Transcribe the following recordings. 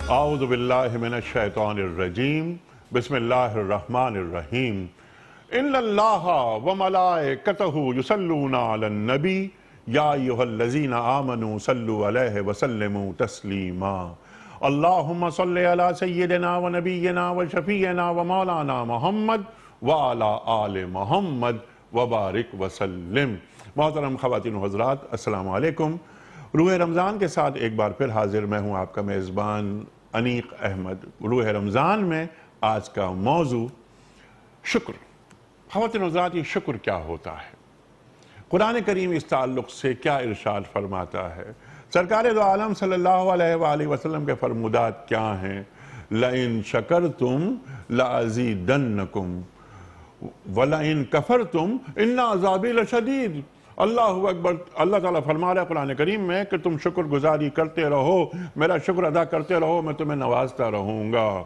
اعوذ باللہ من الشیطان الرجیم بسم اللہ الرحمن الرحیم ان اللہ وملائکتہ یصلون علی النبی یا ایھا الذین آمنوا صلوا علیہ وسلموا تسلیما اللہم صلی علی سیدنا و نبینا و شفیعنا و مولانا محمد وعلی آل محمد وبارک وسلم۔ محترم خواتین و حضرات، السلام علیکم۔ روح رمضان کے ساتھ ایک بار پھر حاضر میں ہوں آپ کا میزبان انیق احمد۔ روح رمضان میں آج کا موضوع شکر۔ خواتین و حضرات، یہ شکر کیا ہوتا ہے؟ قرآن کریم اس تعلق سے کیا ارشاد فرماتا ہے؟ سرکار دو عالم صلی اللہ علیہ وآلہ وسلم کے فرمودات کیا ہیں؟ لَإِن شَكَرْتُمْ لَأَزِيدَنَّكُمْ وَلَئِن كَفَرْتُمْ إِنَّ عَذَابِي لَشَدِيدٌ۔ اللہ اکبر۔ اللہ تعالیٰ فرما رہا ہے قرآن کریم میں کہ تم شکر گزاری کرتے رہو، میرا شکر ادا کرتے رہو، میں تمہیں نوازتا رہوں گا۔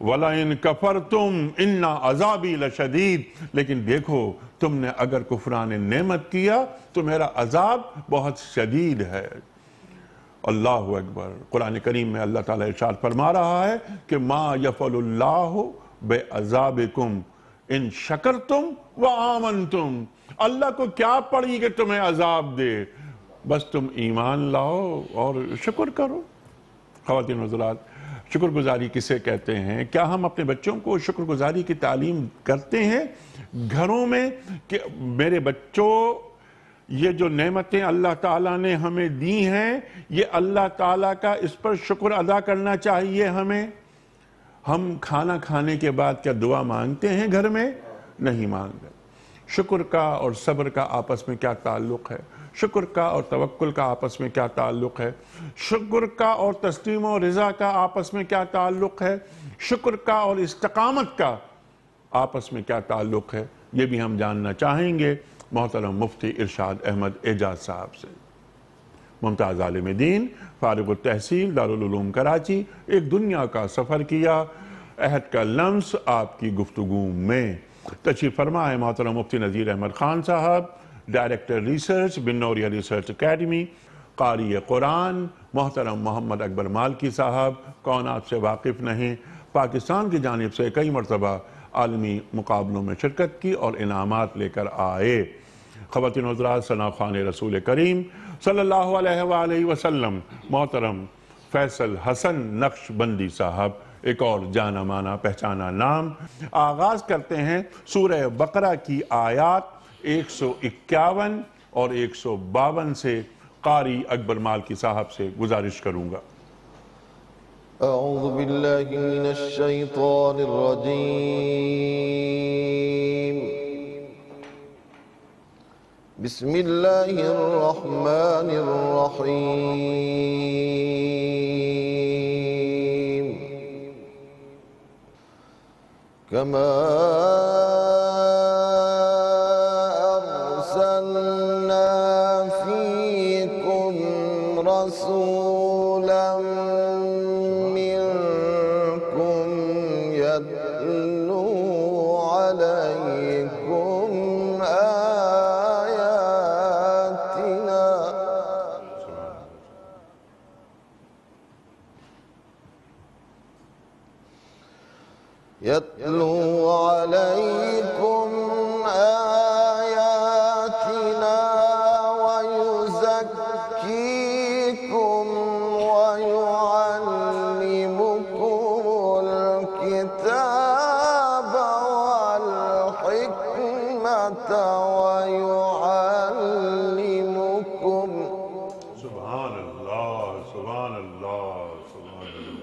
وَلَئِن كَفَرْتُمْ إِنَّ عَذَابِي لَشَدِيدٌ۔ لیکن دیکھو، تم نے اگر کفران نعمت کیا تو میرا عذاب بہت شدید ہے۔ اللہ اکبر۔ قرآن کریم میں اللہ تعالیٰ ارشاد فرما رہا ہے کہ مَا يَفْعَلُ اللَّهُ بِعَذَابِكُمْ ان شکرتم وآمنتم۔ اللہ کو کیا پڑی کہ تمہیں عذاب دے، بس تم ایمان لاؤ اور شکر کرو۔ خواتین و حضرات، شکر گزاری کسے کہتے ہیں؟ کیا ہم اپنے بچوں کو شکر گزاری کی تعلیم کرتے ہیں گھروں میں کہ میرے بچوں، یہ جو نعمتیں اللہ تعالیٰ نے ہمیں دی ہیں، یہ اللہ تعالیٰ کا اس پر شکر ادا کرنا چاہیے ہمیں؟ ہم کھانا کھانے کے بعد کیا دعا مانگتے ہیں گھر میں؟ نہیں مانگتے۔ شکر کا اور صبر کا آپس میں کیا تعلق ہے؟ شکر کا اور توکل کا آپس میں کیا تعلق ہے؟ شکر کا اور تسلیم و رضا کا آپس میں کیا تعلق ہے؟ شکر کا اور استقامت کا آپس میں کیا تعلق ہے؟ یہ بھی ہم جاننا چاہیں گے محترم مفتی ارشاد احمد اعجاز صاحب سے۔ ممتاز عالم دین، فارغ التحصیل، دارالعلوم کراچی، ایک دنیا کا سفر کیا، عہد کا لمس آپ کی گفتگو میں۔ تشریف فرما ہے محترم مفتی نذیر احمد خان صاحب، director research, Binoria research academy, قاری قرآن محترم محمد اکبر مالکی صاحب۔ کون آپ سے واقف نہیں، پاکستان کی جانب سے کئی مرتبہ عالمی مقابلوں میں شرکت کی اور انعامات لے کر آئے۔ خواتین و حضرات، ثنا خوان رسول کریم صلی اللہ علیہ وآلہ وسلم محترم فیصل حسن نقشبندی صاحب، ایک اور جانا مانا پہچانا نام۔ آغاز کرتے ہیں سورہ بقرہ کی آیات 151 اور 152 سے۔ قاری اکبر مالکی صاحب سے گزارش کروں گا۔ اعوذ باللہ من الشیطان الرجیم، بسم اللہ الرحمن الرحیم، کما ارسلنا فیکم رسولا منکم یتلو علیکم يتلو عليكم آياتنا ويزكيكم ويعلمكم الكتاب والحكمة ويعلمكم سبحان اللہ، سبحان اللہ، سبحان اللہ۔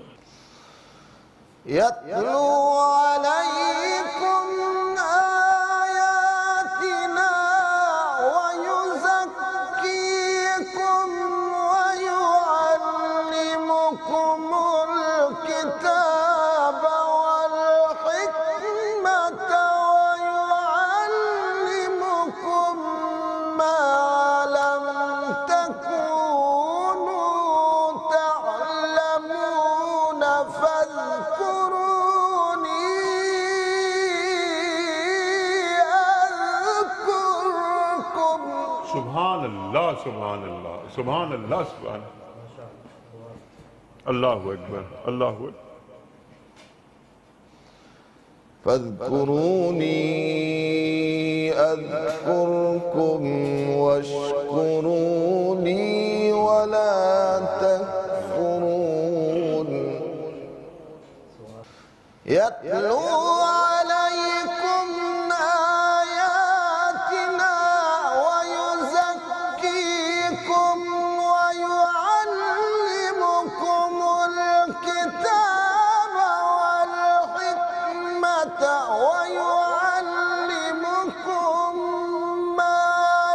يتلو عليكم آياتنا ويزكيكم ويعلمكم الكتاب والحكمة ويعلمكم ما لم تكونوا تعلمون فاذكروني أذكركم۔ سبحان اللہ، سبحان اللہ، سبحان اللہ، سبحان اللہ۔ اللہ اکبر، اللہ اکبر۔ فاذکرونی اذکرکم واشکرونی ولا تکفرون یتلو علیکم آیاتنا ویزکیکم ویعلمکم الکتاب والحکمة ويعلمكم ما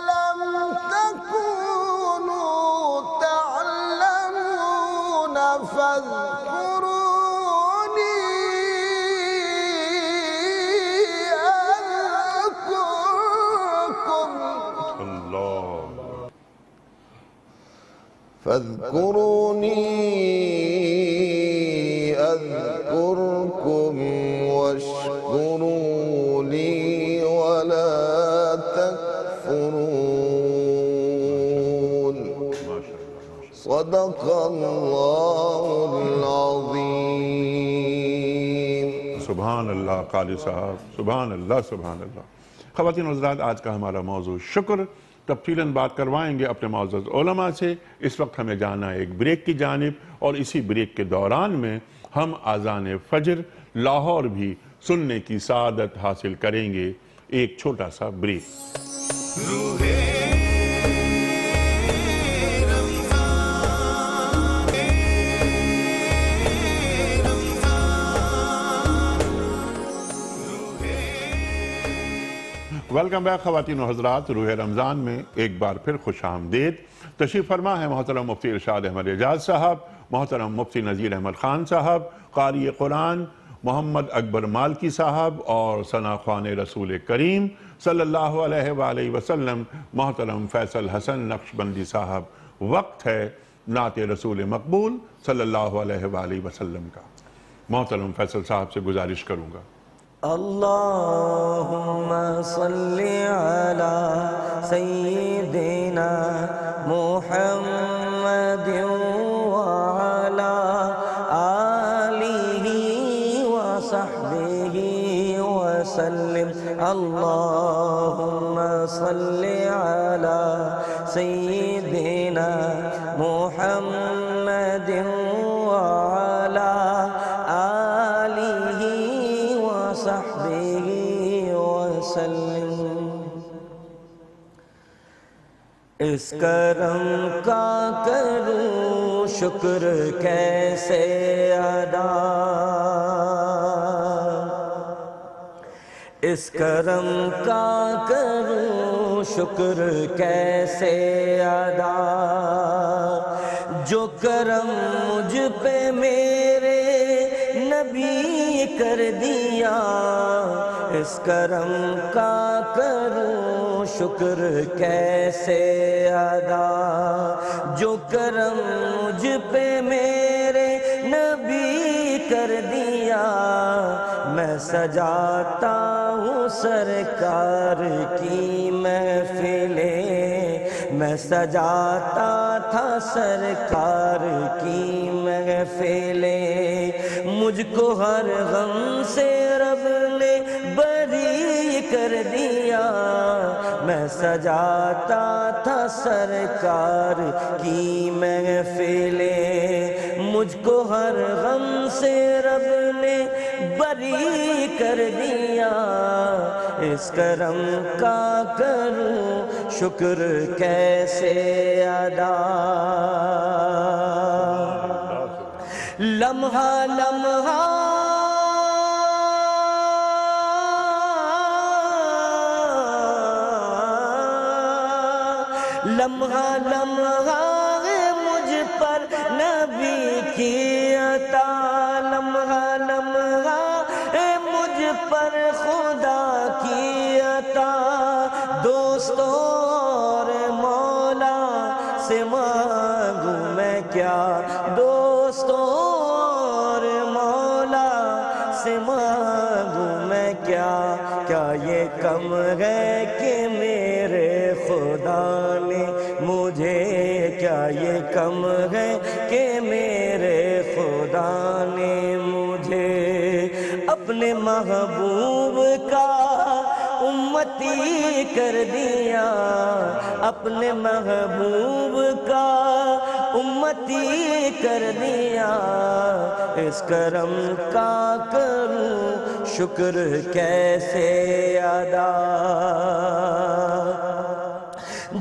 لم تكونوا تعلمون فاذكروني أذكركم اللہ فاذكروني أذكركم واشكروا لي ولا تكفرون صدق الله العظيم سبحان اللہ قاری صاحب، سبحان اللہ، سبحان اللہ۔ خواتین و حضرات، آج کا ہمارا موضوع شکر، تفصیلاً بات کروائیں گے اپنے معزز علماء سے۔ اس وقت ہمیں جانا ہے ایک بریک کی جانب، اور اسی بریک کے دوران میں ہم اذان فجر لاہور بھی سننے کی سعادت حاصل کریں گے۔ ایک چھوٹا سا بریک۔ ویلکم بیک خواتین و حضرات، روح رمضان میں ایک بار پھر خوش آمدید۔ تشریف فرما ہے محترم مفتی ارشاد احمد اعجاز صاحب، محترم مفتی نذیر احمد خان صاحب، قاری قرآن محمد اکبر مالکی صاحب، اور ثنا خوان رسول کریم صلی اللہ علیہ وآلہ وسلم محترم فیصل حسن نقشبندی صاحب۔ وقت ہے نعت رسول مقبول صلی اللہ علیہ وآلہ وسلم کا۔ محترم فیصل صاحب سے گزارش کروں گا۔ اللہم صلی علی سیدنا محمد وعلی آلہ وصحبہ وسلم۔ اللہم صلی علی سیدنا محمد وعلی آلہ وصحبہ وسلم۔ اس کرم کا کروں شکر کیسے ادا، اس کرم کا کروں شکر کیسے ادا، جو کرم مجھ پہ میرے نبی کر دیا، اس کرم کا کروں شکر کیسے ادا، جو کرم مجھ پہ میرے نبی کر دیا، میں سجاتا ہوں سرکار کی محفلیں، میں سجاتا تھا سرکار کی محفلیں، مجھ کو ہر غم سے رب نے بری کر دیا، میں سجاتا تھا سرکار کی محفلیں، مجھ کو ہر غم سے رب نے بری کر دیا، اس کرم کا کروں شکر کیسے ادا، لمحہ لمحہ لمحہ لمحہ مجھ پر نبی کی عطا، لمحہ لمحہ مجھ پر خدا کی عطا، دوستوں اور مولا سے مانگوں میں کیا، دوستوں اور مولا سے مانگوں میں کیا، کیا یہ کم ہے کہ میرے خدا نے مجھے، کیا یہ کم ہے کہ میرے اپنے محبوب کا امتی کر دیا، اپنے محبوب کا امتی کر دیا، اس کرم کا کروں شکر کیسے ادا۔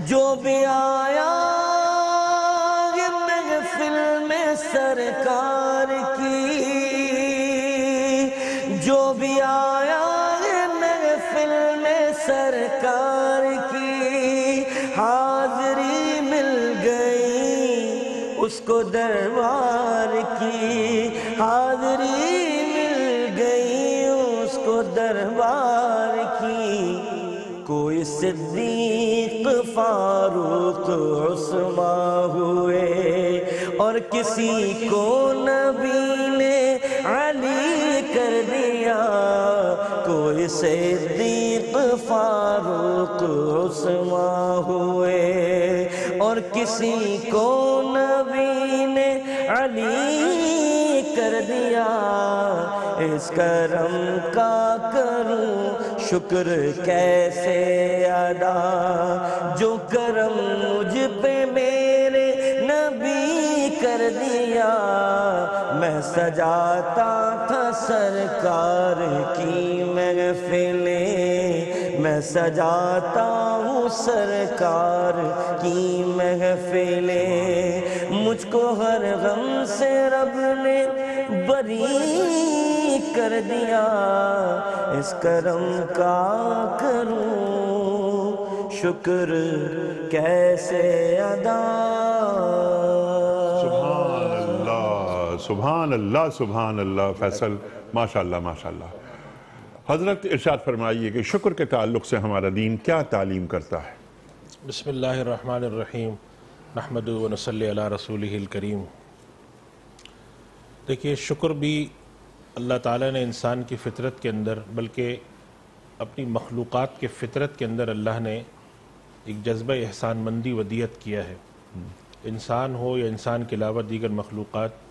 جو بھی آیا محفل میں سرکار کی، جو بھی آیا محفل میں سرکار کی، حاضری مل گئی اس کو دربار کی، حاضری مل گئی اس کو دربار کی۔ کوئی صدیق فاروق عثمان ہوئے اور کسی کو نبی نے علی کر دیا، کوئی صدیق فاروق عثمان ہوئے اور کسی کو نبی نے علی کر دیا، اس کرم کا کروں شکر کیسے ادا۔ جو کرم مجھ پہ میرے نبی کر دیا، میں سجاتا تھا سرکار کی محفلیں، میں سجاتا ہوں سرکار کی محفلیں، مجھ کو ہر غم سے رب نے بری کر دیا، اس کرم کا کروں شکر کیسے ادا۔ سبحان اللہ سبحان اللہ سبحان اللہ۔ فیصل ماشاءاللہ ماشاءاللہ۔ حضرت ارشاد فرمائیے کہ شکر کے تعلق سے ہمارا دین کیا تعلیم کرتا ہے؟ بسم اللہ الرحمن الرحیم، نحمدہ و نصلی علی رسولہ الکریم۔ دیکھیے، شکر بھی اللہ تعالیٰ نے انسان کی فطرت کے اندر، بلکہ اپنی مخلوقات کے فطرت کے اندر اللہ نے ایک جذبہ احسان مندی ودیت کیا ہے۔ انسان ہو یا انسان کے علاوہ دیگر مخلوقات،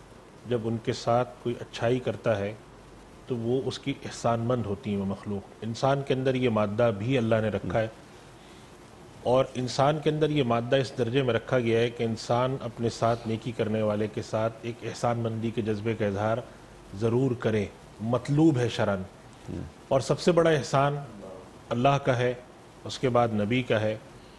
جب ان کے ساتھ کوئی اچھائی کرتا ہے تو وہ اس کی احسان مند ہوتی ہیں وہ مخلوق۔ انسان کے اندر یہ مادہ بھی اللہ نے رکھا ہے، اور انسان کے اندر یہ مادہ اس درجے میں رکھا گیا ہے کہ انسان اپنے ساتھ نیکی کرنے والے کے ساتھ ایک احسان مندی کے جذبے کا اظہار ضرور کرے، مطلوب ہے شرعاً۔ اور سب سے بڑا احسان اللہ کا ہے، اس کے بعد نبی کا ہے،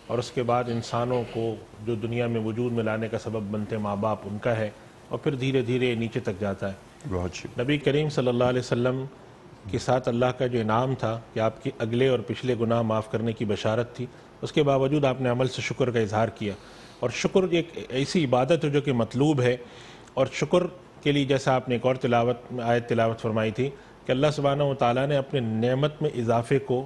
اور اس کے بعد انسانوں کو جو دنیا میں وجود میں لانے کا سبب بنتے ماں باپ ان کا ہے، اور پھر دھیرے دھیرے نیچے تک جاتا ہے۔ بہت نبی کریم صلی اللہ علیہ وسلم کے ساتھ اللہ کا جو انعام تھا کہ آپ کے اگلے اور پچھلے گناہ معاف کرنے کی بشارت تھی، اس کے باوجود آپ نے عمل سے شکر کا اظہار کیا۔ اور شکر ایک ایسی عبادت ہے جو کہ مطلوب ہے، اور شکر کے لیے جیسا آپ نے ایک اور آیت تلاوت فرمائی تھی کہ اللہ سبحانہ و تعالیٰ نے اپنے نعمت میں اضافے کو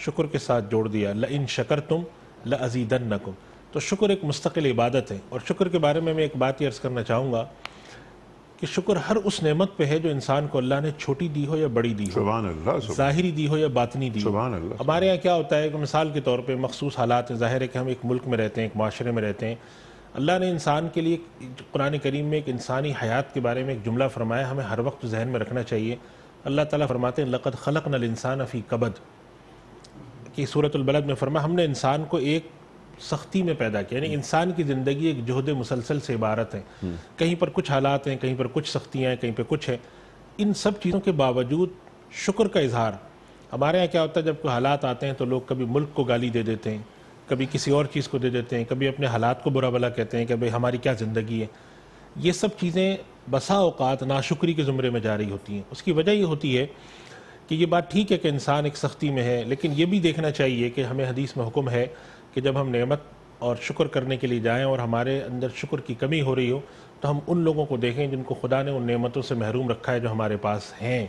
شکر کے ساتھ جوڑ دیا، لَإِن شَكَرْتُمْ لَأَزِيدَنَّكُمْ۔ تو شکر ایک مستقل عبادت ہے۔ اور شکر کے بارے میں ایک بات یہ عرض کرنا چاہوں گا کہ شکر ہر اس نعمت پہ ہے جو انسان کو اللہ نے چھوٹی دی ہو یا بڑی دی ہو، سبحان اللہ ظاہری دی ہو یا باطنی دی ہو۔ سبحان اللہ۔ ہمارے یہاں کیا ہوتا ہے کہ مثال کے طور پہ مخصوص حالات ہیں، ظاہر ہے کہ ہم ایک ملک میں رہتے ہیں، ایک معاشرے میں رہتے ہیں۔ اللہ نے انسان کے لیے قرآن کریم میں ایک انسانی حیات کے بارے میں ایک جملہ فرمایا، ہمیں ہر وقت ذہن میں رکھنا چاہیے۔ اللہ تعالیٰ فرماتے ہیں لَقَدْ خَلَقْنَا الْإِنسَانَ فِي كَبَدٍ، کہ سورۃ البلد میں فرمایا ہم نے انسان کو ایک سختی میں پیدا کیا، یعنی انسان کی زندگی ایک جہد مسلسل سے عبارت ہے، کہیں پر کچھ حالات ہیں، کہیں پر کچھ سختیاں ہیں، کہیں پہ کچھ ہے۔ ان سب چیزوں کے باوجود شکر کا اظہار، ہمارے یہاں کیا ہوتا ہے جب کوئی حالات آتے ہیں تو لوگ کبھی ملک کو گالی دے دیتے ہیں، کبھی کسی اور چیز کو دے دیتے ہیں، کبھی اپنے حالات کو برا بھلا کہتے ہیں کہ بھئی ہماری کیا زندگی ہے۔ یہ سب چیزیں بسا اوقات ناشکری کے زمرے میں جاری ہوتی ہیں۔ اس کی وجہ یہ ہوتی ہے کہ یہ بات ٹھیک ہے کہ انسان ایک سختی میں ہے، لیکن یہ بھی دیکھنا چاہیے کہ ہمیں حدیث میں حکم ہے کہ جب ہم نعمت اور شکر کرنے کے لیے جائیں اور ہمارے اندر شکر کی کمی ہو رہی ہو تو ہم ان لوگوں کو دیکھیں جن کو خدا نے ان نعمتوں سے محروم رکھا ہے جو ہمارے پاس ہیں۔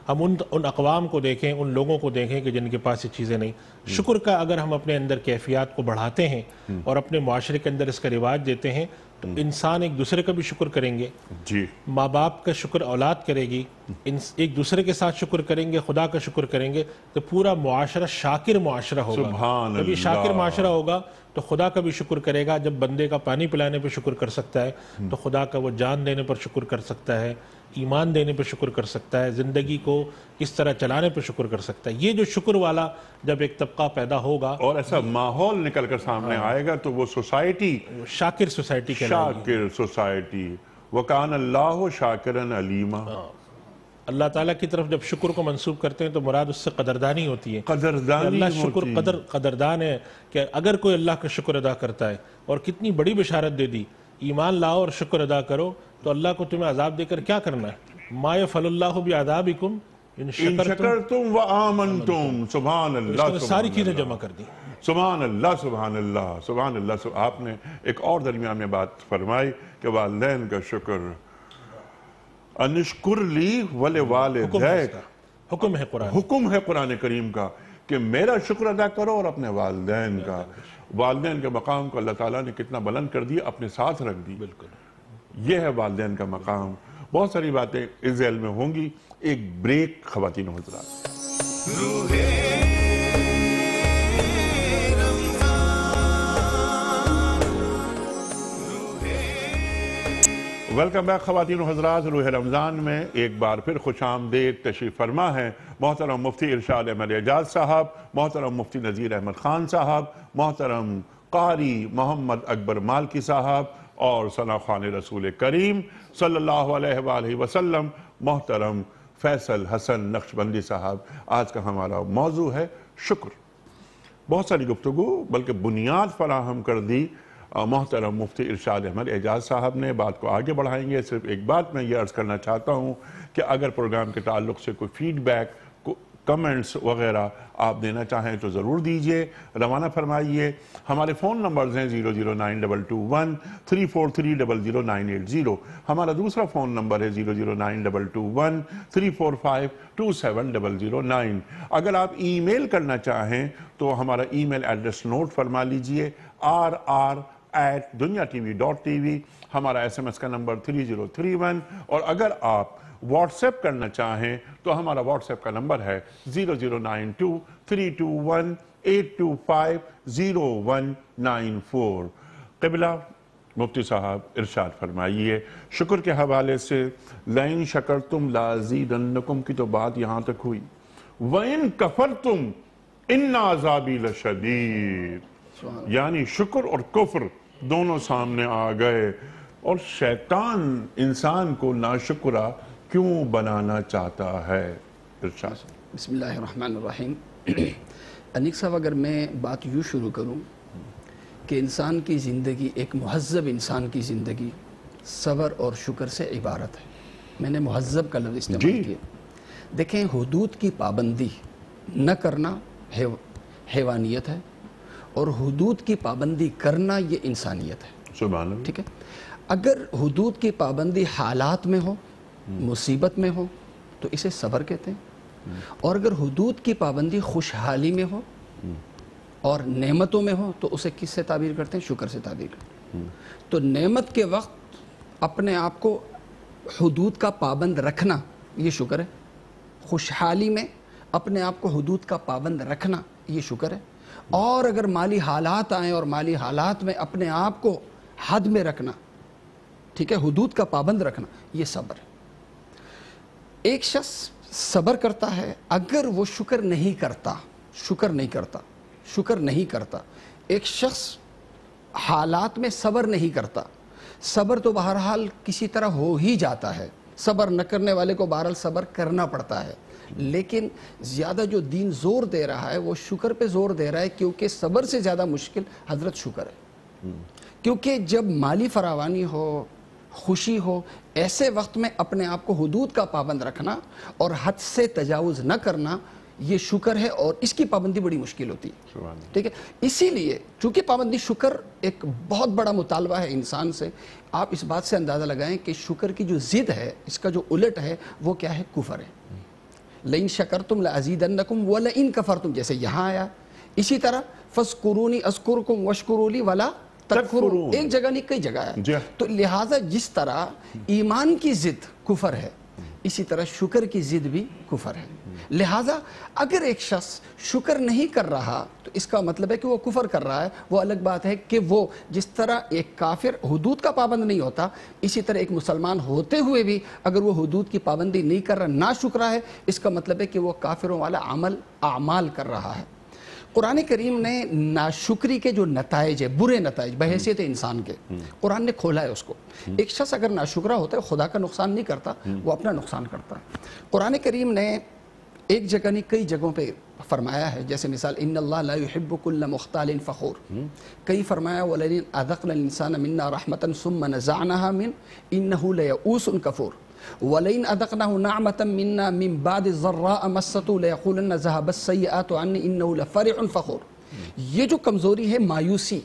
ہم ان اقوام کو دیکھیں، ان لوگوں کو دیکھیں کہ جن کے پاس یہ چیزیں نہیں۔ شکر کا اگر ہم اپنے اندر کیفیات کو بڑھاتے ہیں اور اپنے معاشرے کے اندر اس کا رواج دیتے ہیں تو انسان ایک دوسرے کا بھی شکر کریں گے، جی، ماں باپ کا شکر اولاد کرے گی، ایک دوسرے کے ساتھ شکر کریں گے، خدا کا شکر کریں گے، تو پورا معاشرہ شاکر معاشرہ ہوگا۔ سبحان جب یہ اللہ۔ شاکر معاشرہ ہوگا تو خدا کا بھی شکر کرے گا. جب بندے کا پانی پلانے پہ شکر کر سکتا ہے تو خدا کا وہ جان دینے پر شکر کر سکتا ہے, ایمان دینے پہ شکر کر سکتا ہے, زندگی کو کس طرح چلانے پہ شکر کر سکتا ہے. یہ جو شکر والا جب ایک طبقہ پیدا ہوگا اور ایسا ماحول نکل کر سامنے آئے گا تو وہ سوسائٹی شاکر سوسائٹی کہلائے گی. شاکر سوسائٹی. وَكَانَ اللَّهُ شَاكِرًا عَلِيمًا. اللہ تعالیٰ کی طرف جب شکر کو منسوب کرتے ہیں تو مراد اس سے قدردانی ہوتی ہے. قدردانی اللہ ہوتی شکر قدردان ہے کہ اگر کوئی اللہ کا شکر ادا کرتا ہے, اور کتنی بڑی بشارت دے دی, ایمان لاؤ اور شکر ادا کرو تو اللہ کو تمہیں عذاب دے کر کیا کرنا ہے. ما یفعل اللہ بعذابکم ان شکرتم وآمنتم. سبحان اللہ. اس نے ساری چیزیں جمع کر دی. سبحان اللہ سبحان اللہ سبحان اللہ. آپ نے ایک اور درمیان میں بات فرمائی کہ والدین کا شکر. انشکر لی ولوالدیک. حکم ہے قرآن. حکم ہے قرآن کریم کا کہ میرا شکر ادا کرو اور اپنے والدین کا. والدین کے مقام کو اللہ تعالیٰ نے کتنا بلند کر دیا, اپنے ساتھ رکھ دی. بالکل یہ ہے والدین کا مقام. بہت ساری باتیں اس ذیل میں ہوں گی. ایک بریک خواتین و حضرات. ویلکم بیک خواتین و حضرات. روح رمضان میں ایک بار پھر خوش آمدید. تشریف فرما ہے محترم مفتی ارشاد احمد اعجاز صاحب, محترم مفتی نذیر احمد خان صاحب, محترم قاری محمد اکبر مالکی صاحب اور ثنا خوان رسول کریم صلی اللہ علیہ وآلہ وسلم محترم فیصل حسن نقشبندی صاحب. آج کا ہمارا موضوع ہے شکر. بہت ساری گفتگو بلکہ بنیاد فراہم کر دی محترم مفتی ارشاد احمد اعجاز صاحب نے. بات کو آگے بڑھائیں گے. صرف ایک بات میں یہ عرض کرنا چاہتا ہوں کہ اگر پروگرام کے تعلق سے کوئی فیڈ بیک, کمنٹس وغیرہ آپ دینا چاہیں تو ضرور دیجئے, روانہ فرمائیے. ہمارے فون نمبرز ہیں 00922 343 00980. ہمارا دوسرا فون نمبر ہے 00922 345 27009. اگر آپ ای میل کرنا چاہیں تو ہمارا ای میل ایڈریس نوٹ فرما لیجئے rr@dunyatv.tv. ہمارا SMS کا نمبر 3031. اور اگر آپ واٹس ایپ کرنا چاہیں تو ہمارا واٹس ایپ کا نمبر ہے 0092 321 825 0194. قبلہ مفتی صاحب ارشاد فرمائیے شکر کے حوالے سے. لَإِن شَكَرْتُمْ لَأَزِيدَنَّكُمْ کی تو بات یہاں تک ہوئی. وَإِن كَفَرْتُمْ إِنَّ عَذَابِي لَشَدِيدٌ. یعنی شکر اور کفر دونوں سامنے آ گئے. اور شیطان انسان کو ناشکرہ کیوں بنانا چاہتا ہے؟ ارشاد. بسم اللہ الرحمن الرحیم. انیق صاحب اگر میں بات یوں شروع کروں کہ انسان کی زندگی, ایک مہذب انسان کی زندگی صبر اور شکر سے عبارت ہے. میں نے مہذب کا لفظ استعمال کیا. دیکھیں حدود کی پابندی نہ کرنا حیوانیت ہے, اور حدود کی پابندی کرنا یہ انسانیت ہے. سبحان اللہ. ٹھیک ہے. اگر حدود کی پابندی حالات میں ہو, مصیبت میں ہو, تو اسے صبر کہتے ہیں. اور اگر حدود کی پابندی خوشحالی میں ہو اور نعمتوں میں ہو تو اسے کس سے تعبیر کرتے ہیں؟ شکر سے تعبیر کرتے ہیں. تو نعمت کے وقت اپنے آپ کو حدود کا پابند رکھنا یہ شکر ہے. خوشحالی میں اپنے آپ کو حدود کا پابند رکھنا یہ شکر ہے. اور اگر مالی حالات آئیں اور مالی حالات میں اپنے آپ کو حد میں رکھنا, ٹھیک ہے, حدود کا پابند رکھنا, یہ صبر ہے. ایک شخص صبر کرتا ہے اگر وہ شکر نہیں کرتا. ایک شخص حالات میں صبر نہیں کرتا. صبر تو بہرحال کسی طرح ہو ہی جاتا ہے. صبر نہ کرنے والے کو بہرحال صبر کرنا پڑتا ہے. لیکن زیادہ جو دین زور دے رہا ہے وہ شکر پہ زور دے رہا ہے, کیونکہ صبر سے زیادہ مشکل حضرت شکر ہے. کیونکہ جب مالی فراوانی ہو, خوشی ہو, ایسے وقت میں اپنے آپ کو حدود کا پابند رکھنا اور حد سے تجاوز نہ کرنا یہ شکر ہے, اور اس کی پابندی بڑی مشکل ہوتی ہے. ٹھیک ہے. اسی لیے چونکہ پابندی شکر ایک بہت بڑا مطالبہ ہے انسان سے, آپ اس بات سے اندازہ لگائیں کہ شکر کی جو ضد ہے, اس کا جو الٹ ہے وہ کیا ہے؟ کفر ہے. لَإِن شَكَرْتُمْ لَأَزِيدَنَّكُمْ وَلَإِن كَفَرْتُمْ جیسے یہاں آیا. اسی طرح فَاذْكُرُونِي أَذْكُرْكُمْ وَاشْكُرُوا لِي وَلَا تَكْفُرُونَ, ایک جگہ نہیں کئی جگہ ہے. تو لہٰذا جس طرح ایمان کی ضد کفر ہے, اسی طرح شکر کی ضد بھی کفر ہے. لہٰذا اگر ایک شخص شکر نہیں کر رہا تو اس کا مطلب ہے کہ وہ کفر کر رہا ہے. وہ الگ بات ہے کہ وہ جس طرح ایک کافر حدود کا پابند نہیں ہوتا، اسی طرح ایک مسلمان ہوتے ہوئے بھی اگر وہ حدود کی پابندی نہیں کر رہا، ناشکرا ہے، اس کا مطلب ہے کہ وہ کافروں والا اعمال کر رہا ہے. قرآن کریم نے ناشکری کے جو نتائج ہے، برے نتائج بحیثیت انسان کے، قرآن نے کھولا ہے اس کو. ایک شخص اگر ناشکرا ہوتا ہے خدا کا نقصان نہیں کرتا، وہ اپنا نقصان کرتا ہے. قرآن کریم نے ایک جگہ نہیں کئی جگہوں پہ فرمایا ہے، جیسے مثال ان اللہ لا يحب كل مختال فخور، کئی فرمایا وَلَئِنْ أَذَقْنَا الْإِنسَانَ مِنَّا رَحْمَةً ثُمَّ نَزَعْنَاهَا مِنْهُ إِنَّهُ لَيَئُوسٌ كَفُورٌ وَلَئِنْ أَذَقْنَاهُ نَعْمَةً مِنَّا مِنْ بَعْدِ ضَرَّاءَ مَسَّتْهُ لَيَقُولَنَّ ذَهَبَ السَّيِّئَاتُ عَنِّي إِنَّهُ لَفَرِحٌ فَخُورٌ. یہ جو کمزوری ہے مایوسی،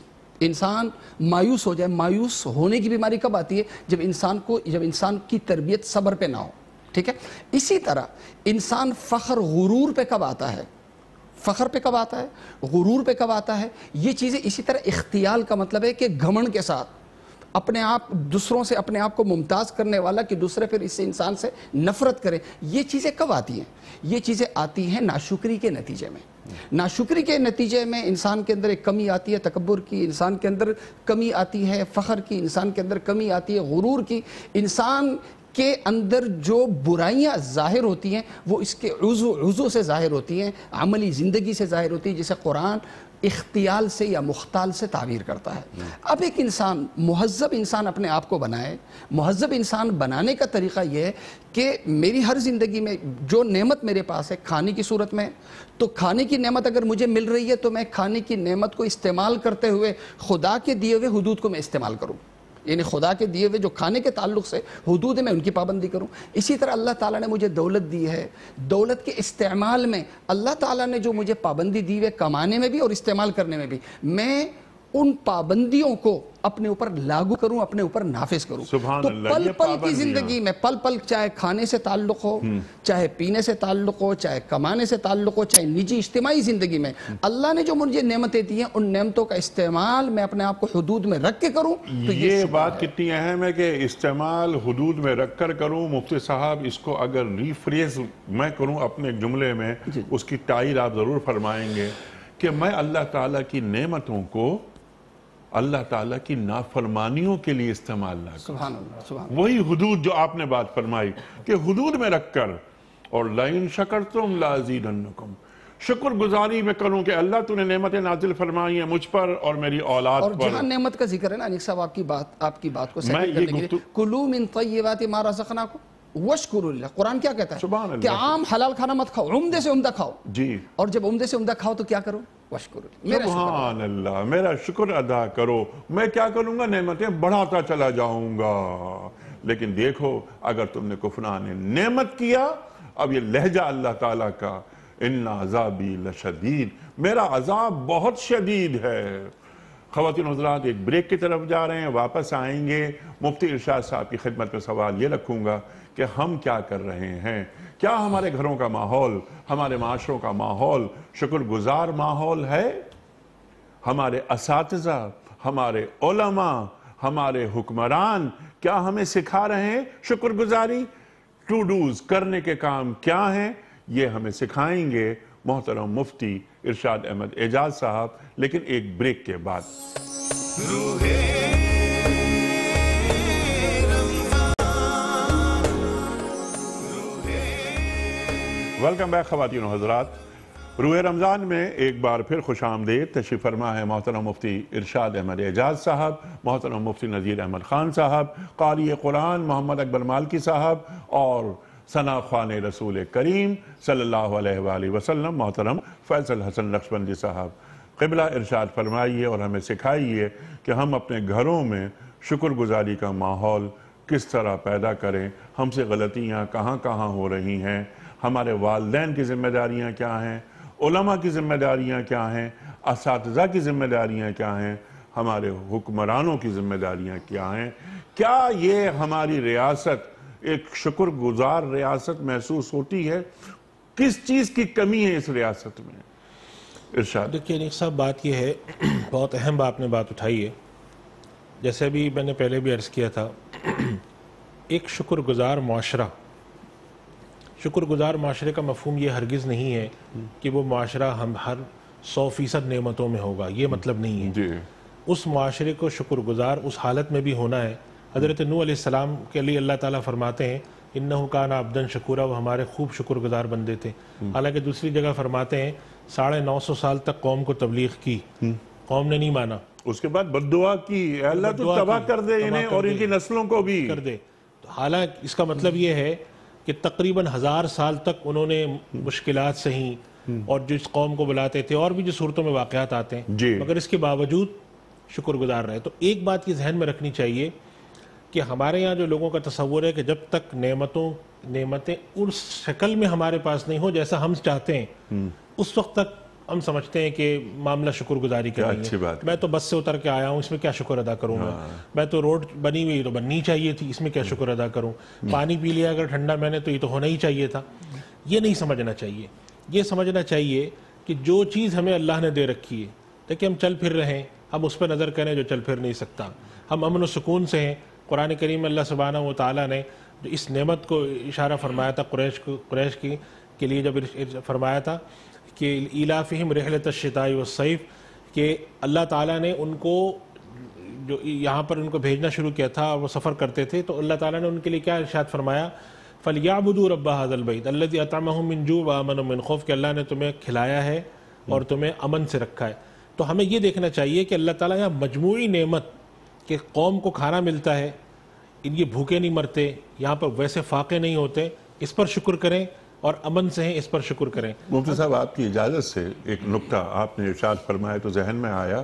انسان مایوس ہو جائے. مایوس ہونے کی بیماری کب آتی ہے؟ جب انسان کی تربیت صبر پہ نہ ہو. ٹھیک ہے. اسی طرح انسان فخر غرور پہ کب آتا ہے؟ فخر پہ کب آتا ہے؟ غرور پہ کب آتا ہے؟ یہ چیزیں اسی طرح اختیال کا مطلب ہے کہ گھمنڈ کے ساتھ اپنے آپ دوسروں سے اپنے آپ کو ممتاز کرنے والا کہ دوسرے پھر اس سے انسان سے نفرت کرے. یہ چیزیں کب آتی ہیں؟ یہ چیزیں آتی ہیں ناشکری کے نتیجے میں. ناشکری کے نتیجے میں انسان کے اندر ایک کمی آتی ہے تکبر کی، انسان کے اندر کمی آتی ہے فخر کی، انسان کے اندر کمی آتی ہے غرور کی. انسان کے اندر جو برائیاں ظاہر ہوتی ہیں وہ اس کے عضو سے ظاہر ہوتی ہیں، عملی زندگی سے ظاہر ہوتی ہے، جسے قرآن اختیال سے یا مختال سے تعبیر کرتا ہے. اب ایک انسان مہذب انسان اپنے آپ کو بنائے. مہذب انسان بنانے کا طریقہ یہ ہے کہ میری ہر زندگی میں جو نعمت میرے پاس ہے کھانے کی صورت میں، تو کھانے کی نعمت اگر مجھے مل رہی ہے تو میں کھانے کی نعمت کو استعمال کرتے ہوئے خدا کے دیے ہوئے حدود کو میں استعمال کروں. یعنی خدا کے دیے ہوئے جو کھانے کے تعلق سے حدود ہے میں ان کی پابندی کروں. اسی طرح اللہ تعالیٰ نے مجھے دولت دی ہے، دولت کے استعمال میں اللہ تعالیٰ نے جو مجھے پابندی دی ہے کمانے میں بھی اور استعمال کرنے میں بھی، میں ان پابندیوں کو اپنے اوپر لاگو کروں، اپنے اوپر نافذ کروں. تو پل پل کی زندگی میں پل پل چاہے کھانے سے تعلق ہو، چاہے پینے سے تعلق ہو، چاہے کمانے سے تعلق ہو، چاہے نجی اجتماعی زندگی میں اللہ نے جو مجھے نعمتیں دی ہیں ان نعمتوں کا استعمال میں اپنے آپ کو حدود میں رکھ کے کروں. تو یہ بات کتنی اہم ہے کہ استعمال حدود میں رکھ کر کروں. مفتی صاحب اس کو اگر ریفریز میں کروں اپنے جملے میں، اس کی تائید آپ ضرور فرمائیں گے کہ میں اللہ تعالیٰ کی نعمتوں کو اللہ تعالیٰ کی نافرمانیوں کے لیے استعمال نہ کروں. سبحان اللہ، سبحان اللہ. وہی حدود جو آپ نے بات فرمائی کہ حدود میں رکھ کر، اور لَإِن شَكَرْتُمْ لَأَزِيدَنَّكُمْ، شکر گزاری میں کروں کہ اللہ تو نے نعمتیں نازل فرمائی ہیں مجھ پر اور میری اولاد اور پر. جہاں نعمت کا ذکر ہے نا انیس صاحب، آپ کی بات کو صحیح کرنے کے لیے کُلُوا مِن طَيِّبَاتِ مَا رَزَقْنَاکُمْ وَاشْكُرُوا لِلَّهِ. قرآن کیا کہتا ہے کہ عام حلال کھانا مت کھاؤ، عمدے سے عمدہ کھاؤ. جی. اور جب عمدے سے عمدہ کھاؤ تو کیا کرو؟ وَاشْكُرُوا. سبحان اللہ، میرا شکر ادا کرو. میں کیا کروں گا؟ نعمتیں بڑھاتا چلا جاؤں گا. لیکن دیکھو اگر تم نے کفران نعمت کیا، اب یہ لہجہ اللہ تعالیٰ کا، ان عذابی لشدید، میرا عذاب بہت شدید ہے. خواتین حضرات ایک بریک کی طرف جا رہے ہیں، واپس آئیں گے. مفتی ارشاد صاحب کی خدمت میں سوال یہ رکھوں گا کہ ہم کیا کر رہے ہیں؟ کیا ہمارے گھروں کا ماحول، ہمارے معاشروں کا ماحول شکر گزار ماحول ہے؟ ہمارے اساتذہ، ہمارے علماء، ہمارے حکمران کیا ہمیں سکھا رہے ہیں شکر گزاری؟ ٹو ڈوز کرنے کے کام کیا ہیں؟ یہ ہمیں سکھائیں گے محترم مفتی ارشاد احمد اعجاز صاحب، لیکن ایک بریک کے بعد. ویلکم بیک خواتین و حضرات. روح رمضان میں ایک بار پھر خوش آمدید. تشریف فرما ہے محترم مفتی ارشاد احمد اعجاز صاحب، محترم مفتی نذیر احمد خان صاحب، قاری قرآن محمد اکبر مالکی صاحب، اور ثنا خوان رسول کریم صلی اللہ علیہ وآلہ وسلم محترم فیصل حسن نقشبندی صاحب. قبلہ ارشاد فرمائیے اور ہمیں سکھائیے کہ ہم اپنے گھروں میں شکر گزاری کا ماحول کس طرح پیدا کریں. ہم سے غلطیاں کہاں کہاں ہو رہی ہیں، ہمارے والدین کی ذمہ داریاں کیا ہیں، علماء کی ذمہ داریاں کیا ہیں، اساتذہ کی ذمہ داریاں کیا ہیں، ہمارے حکمرانوں کی ذمہ داریاں کیا ہیں. کیا یہ ہماری ریاست ایک شکر گزار ریاست محسوس ہوتی ہے؟ کس چیز کی کمی ہے اس ریاست میں؟ ارشاد. دیکھیے نیک صاحب، بات یہ ہے، بہت اہم آپ نے بات اٹھائی ہے. جیسے بھی میں نے پہلے بھی عرض کیا تھا، ایک شکر گزار معاشرہ، شکر گزار معاشرے کا مفہوم یہ ہرگز نہیں ہے کہ وہ معاشرہ ہم ہر 100% نعمتوں میں ہوگا، یہ مطلب نہیں ہے. جی اس معاشرے کو شکر گزار اس حالت میں بھی ہونا ہے. حضرت نوح علیہ السلام کے لیے اللہ تعالیٰ فرماتے ہیں انہو کان عبدن شکورا، وہ ہمارے خوب شکر گزار بندے تھے. حالانکہ دوسری جگہ فرماتے ہیں 950 سال تک قوم کو تبلیغ کی، قوم نے نہیں مانا. اس کے بعد بد دعا کی، اے اللہ تو تباہ کر دے انہیں اور ان کی نسلوں کو بھی کر دے. حالانکہ اس کا مطلب یہ ہے کہ تقریباً 1000 سال تک انہوں نے مشکلات سہیں اور جس قوم کو بلاتے تھے اور بھی جو صورتوں میں واقعات آتے ہیں جی. مگر اس کے باوجود شکر گزار رہے. تو ایک بات یہ ذہن میں رکھنی چاہیے کہ ہمارے یہاں جو لوگوں کا تصور ہے کہ جب تک نعمتیں اس شکل میں ہمارے پاس نہیں ہو جیسا ہم چاہتے ہیں اس وقت تک ہم سمجھتے ہیں کہ معاملہ شکر گزاری کرنی ہے. میں تو بس سے اتر کے آیا ہوں، اس میں کیا شکر ادا کروں میں تو روڈ بنی ہوئی تو بننی چاہیے تھی، اس میں کیا شکر ادا کروں. پانی پی لیا اگر ٹھنڈا میں نے تو یہ تو ہونا ہی چاہیے تھا. یہ نہیں سمجھنا چاہیے. یہ سمجھنا چاہیے کہ جو چیز ہمیں اللہ نے دے رکھی ہے، دیکھیں ہم چل پھر رہے ہیں، ہم اس پہ نظر کریں جو چل پھر نہیں سکتا. ہم امن و سکون سے ہیں. قرآن کریم میں اللہ سبحانہ و تعالیٰ نے جو اس نعمت کو اشارہ فرمایا تھا قریش کے لیے، جب فرمایا تھا کہ ایلافہم رحلۃ الشتاء والصیف، کہ اللہ تعالیٰ نے ان کو جو یہاں پر ان کو بھیجنا شروع کیا تھا اور وہ سفر کرتے تھے تو اللہ تعالیٰ نے ان کے لیے کیا ارشاد فرمایا، فَلْيَعْبُدُوا رَبَّ هَذَا الْبَيْتِ الَّذِي أَطْعَمَهُم مِّن جُوعٍ وَآمَنَهُم مِّن خَوْفٍ، کہ اللہ نے تمہیں کھلایا ہے اور تمہیں امن سے رکھا ہے. تو ہمیں یہ دیکھنا چاہیے کہ اللہ تعالیٰ یہاں مجموعی نعمت کہ قوم کو کھانا ملتا ہے، ان یہ بھوکے نہیں مرتے، یہاں پر ویسے فاقے نہیں ہوتے، اس پر شکر کریں، اور امن سے ہیں اس پر شکر کریں. مفتی صاحب آپ کی اجازت سے ایک نکتہ آپ نے ارشاد فرمایا تو ذہن میں آیا.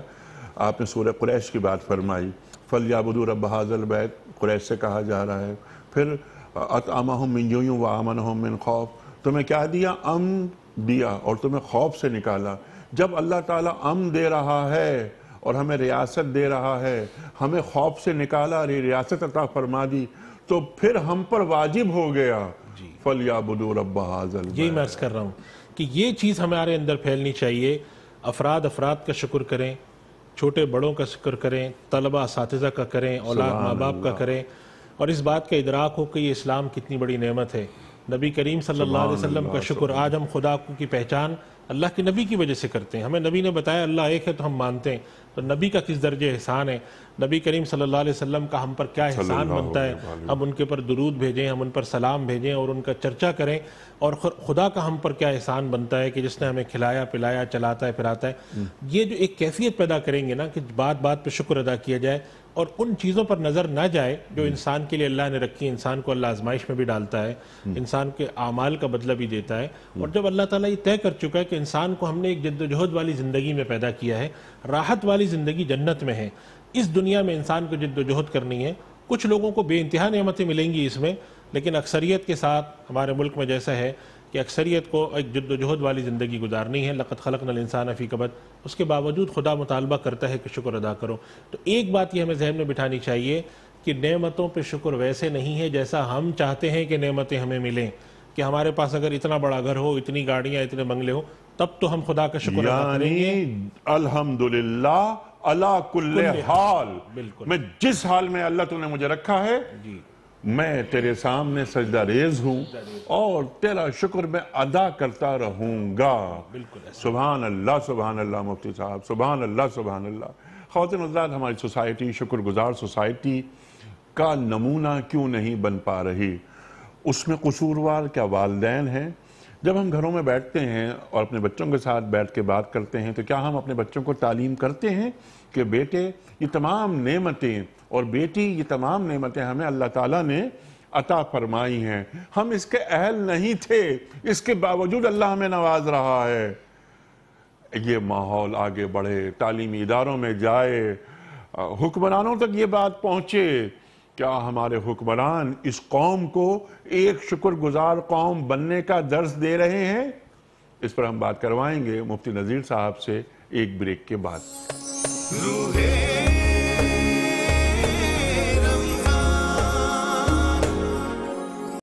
آپ نے سورہ قریش کی بات فرمائی، فَلْيَعْبُدُوا رَبَّ هَذَا الْبَيْتِ، قریش سے کہا جا رہا ہے. پھر اطعمہم من جوع وآمنہم من خوف، تمہیں کیا دیا؟ امن دیا اور تمہیں خوف سے نکالا. جب اللہ تعالیٰ امن دے رہا ہے اور ہمیں ریاست دے رہا ہے، ہمیں خوف سے نکالا، ریاست عطا فرما دی، تو پھر ہم پر واجب ہو گیا فَلْيَعْبُدُوا رَبَّ هَذَا الْبَيْتِ. یہی میں عرض کر رہا ہوں کہ یہ چیز ہمارے اندر پھیلنی چاہیے. افراد کا شکر کریں، چھوٹے بڑوں کا شکر کریں، طلبہ اساتذہ کا کریں، اولاد ماں باپ کا کریں، اور اس بات کا ادراک ہو کہ یہ اسلام کتنی بڑی نعمت ہے. نبی کریم صلی اللہ علیہ وسلم کا شکر، آج ہم خدا کی پہچان اللہ کے نبی کی وجہ سے کرتے ہیں. ہمیں نبی نے بتایا اللہ ایک ہے تو ہم مانتے ہیں، تو نبی کا کس درجے احسان ہے. نبی کریم صلی اللہ علیہ وسلم کا ہم پر کیا احسان بنتا ہے. ہم ان کے پر درود بھیجیں، ہم ان پر سلام بھیجیں اور ان کا چرچا کریں. اور خدا کا ہم پر کیا احسان بنتا ہے کہ جس نے ہمیں کھلایا پلایا، چلاتا ہے پھراتا ہے. یہ جو ایک کیفیت پیدا کریں گے نا کہ بات بات پہ شکر ادا کیا جائے اور ان چیزوں پر نظر نہ جائے جو انسان کے لیے اللہ نے رکھی. انسان کو اللہ آزمائش میں بھی ڈالتا ہے، انسان کے اعمال کا بدلہ بھی دیتا ہے. اور جب اللہ تعالیٰ یہ طے کر چکا ہے کہ انسان کو ہم نے ایک جد و جہد والی زندگی میں پیدا کیا ہے، راحت والی زندگی جنت میں ہے، اس دنیا میں انسان کو جد و جہد کرنی ہے. کچھ لوگوں کو بے انتہا نعمتیں ملیں گی اس میں، لیکن اکثریت کے ساتھ ہمارے ملک میں جیسا ہے کہ اکثریت کو ایک جد و جہد والی زندگی گزارنی ہے. لقد خلقنا الانسان فی کبد، اس کے باوجود خدا مطالبہ کرتا ہے کہ شکر ادا کرو. تو ایک بات یہ ہمیں ذہن میں بٹھانی چاہیے کہ نعمتوں پہ شکر ویسے نہیں ہے جیسا ہم چاہتے ہیں کہ نعمتیں ہمیں ملیں. کہ ہمارے پاس اگر اتنا بڑا گھر ہو، اتنی گاڑیاں، اتنے بنگلے ہو، تب تو ہم خدا کا شکر ادا کریں گے. الحمدللہ علی کل حال، بالکل، میں جس حال میں اللہ تو نے مجھے رکھا ہے میں تیرے سامنے سجدہ ریز ہوں اور تیرا شکر میں ادا کرتا رہوں گا. سبحان اللہ سبحان اللہ. مفتی صاحب سبحان اللہ سبحان اللہ. خواتین حضرات، ہماری سوسائٹی شکر گزار سوسائٹی کا نمونہ کیوں نہیں بن پا رہی؟ اس میں قصوروار کیا والدین ہیں؟ جب ہم گھروں میں بیٹھتے ہیں اور اپنے بچوں کے ساتھ بیٹھ کے بات کرتے ہیں تو کیا ہم اپنے بچوں کو تعلیم کرتے ہیں کہ بیٹے یہ تمام نعمتیں اور بیٹی یہ تمام نعمتیں ہمیں اللہ تعالیٰ نے عطا فرمائی ہیں، ہم اس کے اہل نہیں تھے، اس کے باوجود اللہ ہمیں نواز رہا ہے. یہ ماحول آگے بڑھے، تعلیمی اداروں میں جائے، حکمرانوں تک یہ بات پہنچے. کیا ہمارے حکمران اس قوم کو ایک شکر گزار قوم بننے کا درس دے رہے ہیں؟ اس پر ہم بات کروائیں گے مفتی نذیر صاحب سے ایک بریک کے بعد.